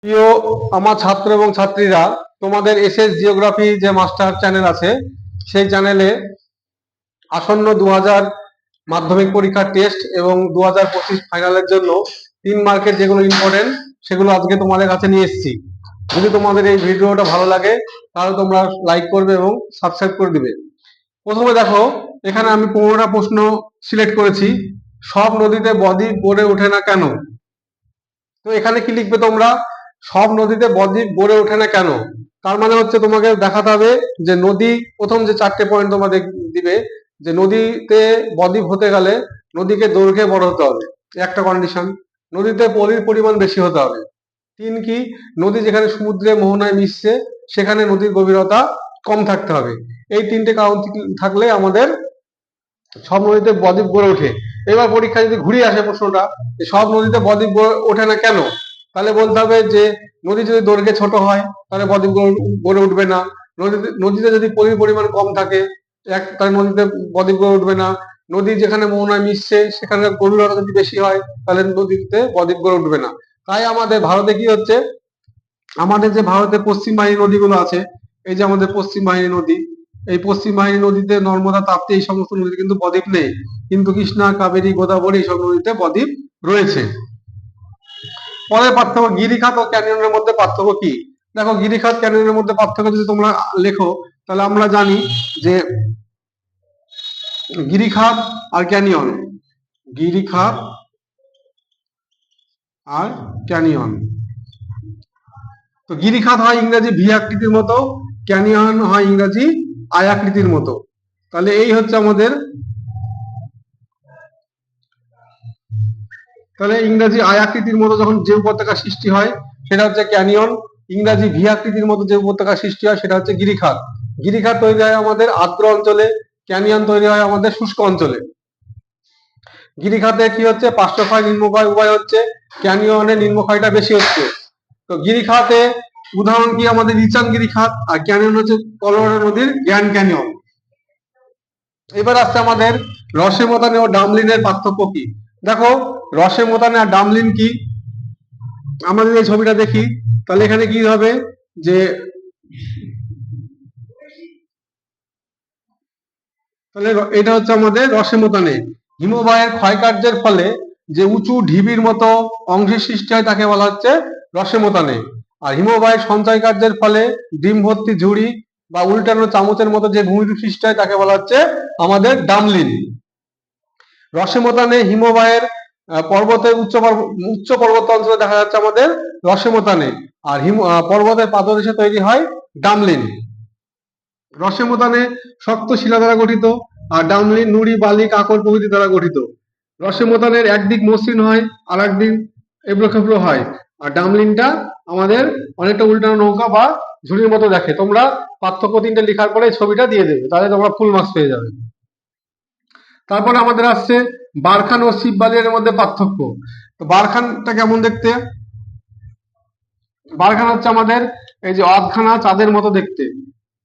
প্রিয় আমার ছাত্র এবং ছাত্রীরা, তোমাদের এসএস জিওগ্রাফি যে মাস্টার চ্যানেল আছে সেই চ্যানেলে আসন্ন 2000 মাধ্যমিক পরীক্ষার টেস্ট এবং 2025 ফাইনালের জন্য 3 মার্কের যেগুলো ইম্পর্টেন্ট সেগুলো আজকে তোমাদের কাছে নিয়ে এসেছি। যদি তোমাদের এই ভিডিওটা ভালো লাগে তাহলে তোমরা লাইক করবে এবং সাবস্ক্রাইব করে দিবে। প্রথমে দেখো, এখানে আমি 15টা প্রশ্ন সিলেক্ট করেছি। সব নদীতে বদ্বীপ গড়ে ওঠে না কেন? তো এখানে কি লিখবে তোমরা? সব নদীতে বদ্বীপ গড়ে ওঠে না কেন? তার মানে হচ্ছে তোমাকে দেখাতে হবে যে নদী, প্রথম যে 4টে পয়েন্ট তোমরা দিবে যে নদীতে বদ্বীপ হতে গেলে নদীকে দৈর্ঘ্যে বড় হতে হবে, একটা কন্ডিশন। নদীতে পলির পরিমাণ বেশি হতে হবে। 3 কি, নদী যেখানে সমুদ্রে মোহনায় মিশছে সেখানে নদীর গভীরতা কম থাকতে হবে। এই 3টে কারণ থাকলে আমাদের সব নদীতে বদ্বীপ গড়ে ওঠে। এবার পরীক্ষা যদি ঘুরিয়ে আসে প্রশ্নটা, সব নদীতে বদ্বীপ ওঠে না কেন, তাহলে বলতে হবে যে নদী যদি দৈর্ঘ্যে ছোট হয় তাহলে বদ্বীপ গড়ে উঠবে না। নদীতে যদি পলির পরিমাণ কম থাকে তাহলে নদীতে বদ্বীপ গড়ে উঠবে না। নদী যেখানে মোহনায় মিশছে সেখানে গভীরতা যদি বেশি হয় তাহলে নদীতে বদ্বীপ গড়ে উঠবে না। তাই আমাদের ভারতে কি হচ্ছে, আমাদের যে ভারতের পশ্চিম বাহিনী নদীগুলো আছে, এই যে আমাদের পশ্চিম বাহিনী নদী, এই পশ্চিম বাহিনী নদীতে নর্মদা, তাপ্তি, এই সমস্ত নদীতে কিন্তু বদ্বীপ নেই, কিন্তু কৃষ্ণা, কাবেরী, গোদাবরী এইসব নদীতে বদ্বীপ রয়েছে। পরের পার্থক্য, গিরিখাত ও ক্যানিয়নের মধ্যে পার্থক্য কি? দেখো, গিরিখাত ক্যানিয়নের মধ্যে পার্থক্য যদি তোমরা লেখো তাহলে আমরা জানি যে গিরিখাত আর ক্যানিয়ন, গিরিখাত আর ক্যানিয়ন, তো গিরিখাত হয় ইংরেজি ভি আকৃতির মতো, ক্যানিয়ন হয় ইংরেজি আই আকৃতির মতো। তাহলে এই হচ্ছে আমাদের, তাহলে ইংরেজি আই আকৃতির মতো যখন যে উপত্যকা সৃষ্টি হয় সেটা হচ্ছে ক্যানিয়ন, ইংরেজি ভি আকৃতির মতো যে উপত্যকা সৃষ্টি হয় সেটা হচ্ছে গিরিখাত। গিরিখাত তৈরি হয় আমাদের আর্দ্র অঞ্চলে, ক্যানিয়ন তৈরি হয় আমাদের শুষ্ক অঞ্চলে। গিরিখাতে কি হচ্ছে, পার্শ্বক্ষয় নিম্নক্ষয় উভয় হচ্ছে, ক্যানিয়নে নিম্নক্ষয়টা বেশি হচ্ছে। তো গিরিখাতে উদাহরণ কি, আমাদের রিচান গিরিখাত, আর ক্যানিয়ন হচ্ছে কলোরাডো নদীর গ্র্যান্ড ক্যানিয়ন। এবার আসছে আমাদের রসে মোতানে ও ডামলিনের পার্থক্য কি? দেখো, রসে মোতানে আর ডামলিন কি, আমরা যদি এই ছবিটা দেখি তাহলে এখানে কি হবে যে, তাহলে এটা হচ্ছে আমাদের রসে মোতানে। হিমবাহের ক্ষয়কার্যের ফলে যে উঁচু ঢিবির মতো অংশের সৃষ্টি হয় তাকে বলা হচ্ছে রসে মোতানে। আর হিমবাহের সঞ্চয় কার্যের ফলে ডিম ভর্তি ঝুড়ি বা উল্টানো চামচের মতো যে ভূমিরূপ সৃষ্টি হয় তাকে বলা হচ্ছে আমাদের ডামলিন। রসে মোতানে হিমবাহের পর্বতের উচ্চ পর্বত অঞ্চলে দেখা যাচ্ছে আমাদের রসে মোতানে, আর পর্বতের পাদদেশে তৈরি হয় ডামলিন। রসে মোতানে শক্ত শিলা দ্বারা গঠিত, আর ডামলিন নুড়ি, বালি, কাকর প্রভৃতি দ্বারা গঠিত। রসে মোতানের একদিক মসৃণ হয় আর একদিক এবড়ো খেবড়ো হয়, আর ডামলিনটা আমাদের অনেকটা উল্টানো নৌকা বা ঝুড়ির মতো দেখে। তোমরা পার্থক্য 3টে লেখার পরে ছবিটা দিয়ে দেবে, তাহলে তোমরা ফুল মার্কস পেয়ে যাবে। তারপরে আমাদের আসছে বারখান ও শিব বালিয়ার মধ্যে পার্থক্য। তো বারখানটা কেমন দেখতে? বারখান হচ্ছে আমাদের এই যে আধখানা চাঁদের মতো দেখতে।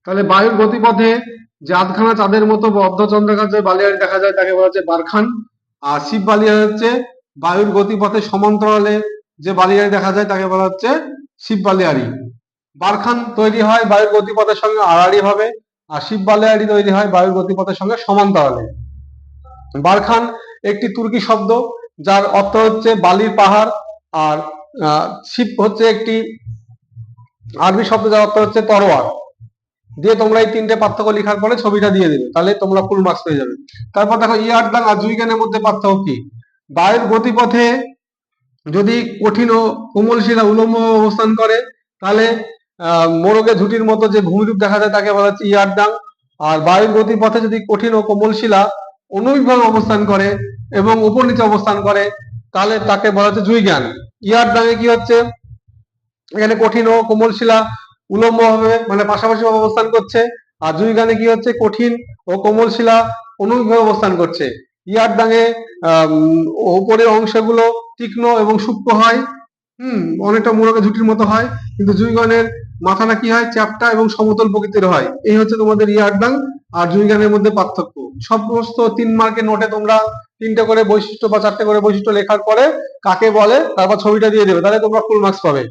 তাহলে বায়ুর গতিপথে যে আধখানা চাঁদের মতো অর্ধচন্দ্রাকার যে বালিয়াড়ি দেখা যায় তাকে বলা হচ্ছে বারখান। আর শিব বালিয়াড়ি হচ্ছে বায়ুর গতিপথে সমান্তরালে যে বালিয়াড়ি দেখা যায় তাকে বলা হচ্ছে শিব বালিয়াড়ি। বারখান তৈরি হয় বায়ুর গতিপথের সঙ্গে আড়াআড়ি ভাবে, আর শিব বালিয়াড়ি তৈরি হয় বায়ুর গতিপথের সঙ্গে সমান্তরালে। বারখান একটি তুর্কি শব্দ যার অর্থ হচ্ছে বালির পাহাড়, আর শিব হচ্ছে একটি আরবি শব্দ যার অর্থ হচ্ছে তরোয়ার। দিয়ে তোমরা এই 3টে পার্থক্য লেখার পরে ছবিটা দিয়ে দেবে, তাহলে তোমরা ফুল মার্কস পেয়ে যাবে। তারপর দেখো, ইয়ারদাং আর জুইগেনের মধ্যে পার্থক্য কি? বায়ুর গতিপথে যদি কঠিন ও কোমল শিলা উলম্ব অবস্থান করে তাহলে মোরগে ঝুটির মতো যে ভূমিরূপ দেখা যায় তাকে বলা হচ্ছে ইয়ারদাং। আর বায়ুর গতিপথে যদি কঠিন ও কোমল শিলা অনুভূমিকভাবে অবস্থান করে এবং উপর নিচে অবস্থান করে তাহলে তাকে বলা হচ্ছে জুইগান। ইয়ারদাং-এ কি হচ্ছে, এখানে কঠিন ও কোমল শিলা উলম্ব ভাবে মানে পাশাপাশি অবস্থান করছে, আর জুইগানে কি হচ্ছে, কঠিন ও কোমল শিলা অনুভূমিকভাবে অবস্থান করছে। ইয়ারদাং-এ উপরের অংশগুলো তীক্ষ্ণ এবং সূক্ষ্ম হয়, অনেকটা মোরগের ঝুঁটির মতো হয়, কিন্তু জুইগানের মাথাটা কি হয়, চ্যাপ্টা এবং সমতল প্রকৃতির হয়। এই হচ্ছে তোমাদের ইয়ারদাং আর জুইগানের মধ্যে পার্থক্য। সমস্ত 3 মার্কের নোটে তোমরা 3টে করে বৈশিষ্ট্য বা 4টে করে বৈশিষ্ট্য লেখার পরে কাকে বলে তারপর ছবিটা দিয়ে দেবে, তাহলে তোমরা ফুল মার্কস পাবে।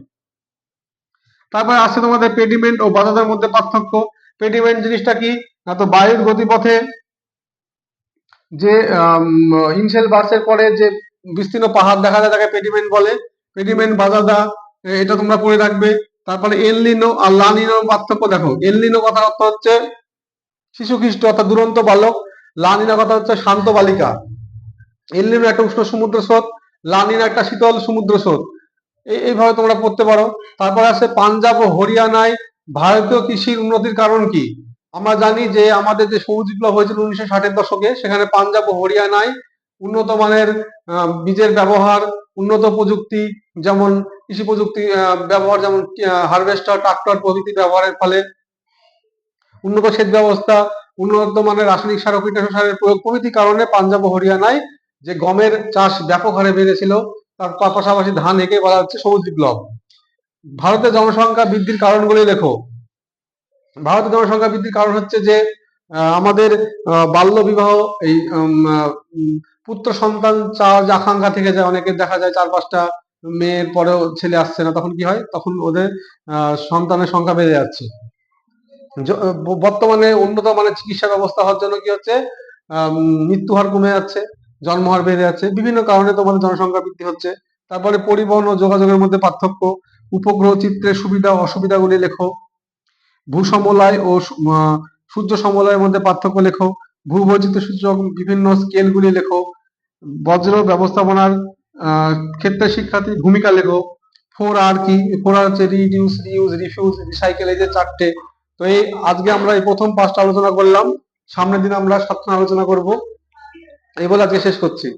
তারপরে আছে তোমাদের পেডিমেন্ট ও বাজারের মধ্যে পার্থক্য। পেডিমেন্ট জিনিসটা কি না, তো বায়ুর গতিপথে যে হিমশৈল বার্ষের পরে যে বিস্তীর্ণ পাহাড় দেখা যায় তাকে পেডিমেন্ট বলে। পেডিমেন্ট বাজাদা এটা তোমরা পড়ে রাখবে। তারপরে এলনিনো আর লানিনোর পার্থক্য দেখো। এলনিনো কথা অর্থ হচ্ছে শিশু খ্রিস্ট অর্থাৎ দুরন্ত বালক, লানিনা কথা হচ্ছে শান্ত বালিকা। এলনিনো একটা উষ্ণ সমুদ্র স্রোত, লানিনা একটা শীতল সমুদ্র স্রোত। এইভাবে তোমরা পড়তে পারো। তারপর আছে পাঞ্জাব ও হরিয়ানায় ভারতীয় কৃষির উন্নতির কারণ কি। আমরা জানি যে আমাদের যে সবুজ বিপ্লব হয়েছিল 1960-এর দশকে, সেখানে পাঞ্জাব ও হরিয়ানায় উন্নত মানের বীজের ব্যবহার, উন্নত প্রযুক্তি, যেমন কৃষি প্রযুক্তি ব্যবহার, যেমন হারভেস্টার, ট্রাক্টর প্রভৃতি ব্যবহারের ফলে উন্নত সেচ ব্যবস্থা, উন্নত মানের রাসায়নিক সার ও কীটনাশক সারের প্রয়োগ প্রভৃতি কারণে পাঞ্জাব ও হরিয়ানায় যে গমের চাষ ব্যাপক হারে বেড়েছিল, তার পাশাপাশি ধান একে বলা হচ্ছে সবুজ বিপ্লব। ভারতের জনসংখ্যা বৃদ্ধির কারণগুলি লেখো। ভারতের জনসংখ্যা বৃদ্ধির কারণ হচ্ছে যে আমাদের বাল্য বিবাহ, এই পুত্র সন্তান চাওয়ার যে আকাঙ্ক্ষা থেকে যায়, অনেকের দেখা যায় 4-5টা মেয়ের পরেও ছেলে আসছে না, তখন কি হয়, তখন ওদের সন্তানের সংখ্যা বেড়ে যাচ্ছে। বর্তমানে উন্নত মানের চিকিৎসা ব্যবস্থা হওয়ার জন্য কি হচ্ছে, মৃত্যু হার কমে যাচ্ছে, জন্ম হার বেড়ে যাচ্ছে, বিভিন্ন কারণে তোমাদের জনসংখ্যা বৃদ্ধি হচ্ছে। তারপরে পরিবহন ও যোগাযোগের মধ্যে পার্থক্য। উপগ্রহ চিত্রের সুবিধা অসুবিধাগুলি লেখো। ভূসমলয় ও সূর্য সমলয়ের মধ্যে পার্থক্য লেখো। ভূবৈচিত্র্য সূচক বিভিন্ন স্কেলগুলি লেখো। বজ্র ব্যবস্থাপনার ক্ষেত্রে শিক্ষার্থীর ভূমিকা লেখো। 4R কি, 4R হচ্ছে রিডিউস, রিউজ, রিফিউজ, রিসাইকেল, এই যে 4টে। তো এই আজকে আমরা এই প্রথম 5টা আলোচনা করলাম, সামনের দিন আমরা 7টা আলোচনা করব। এই বলে আজকে শেষ করছি।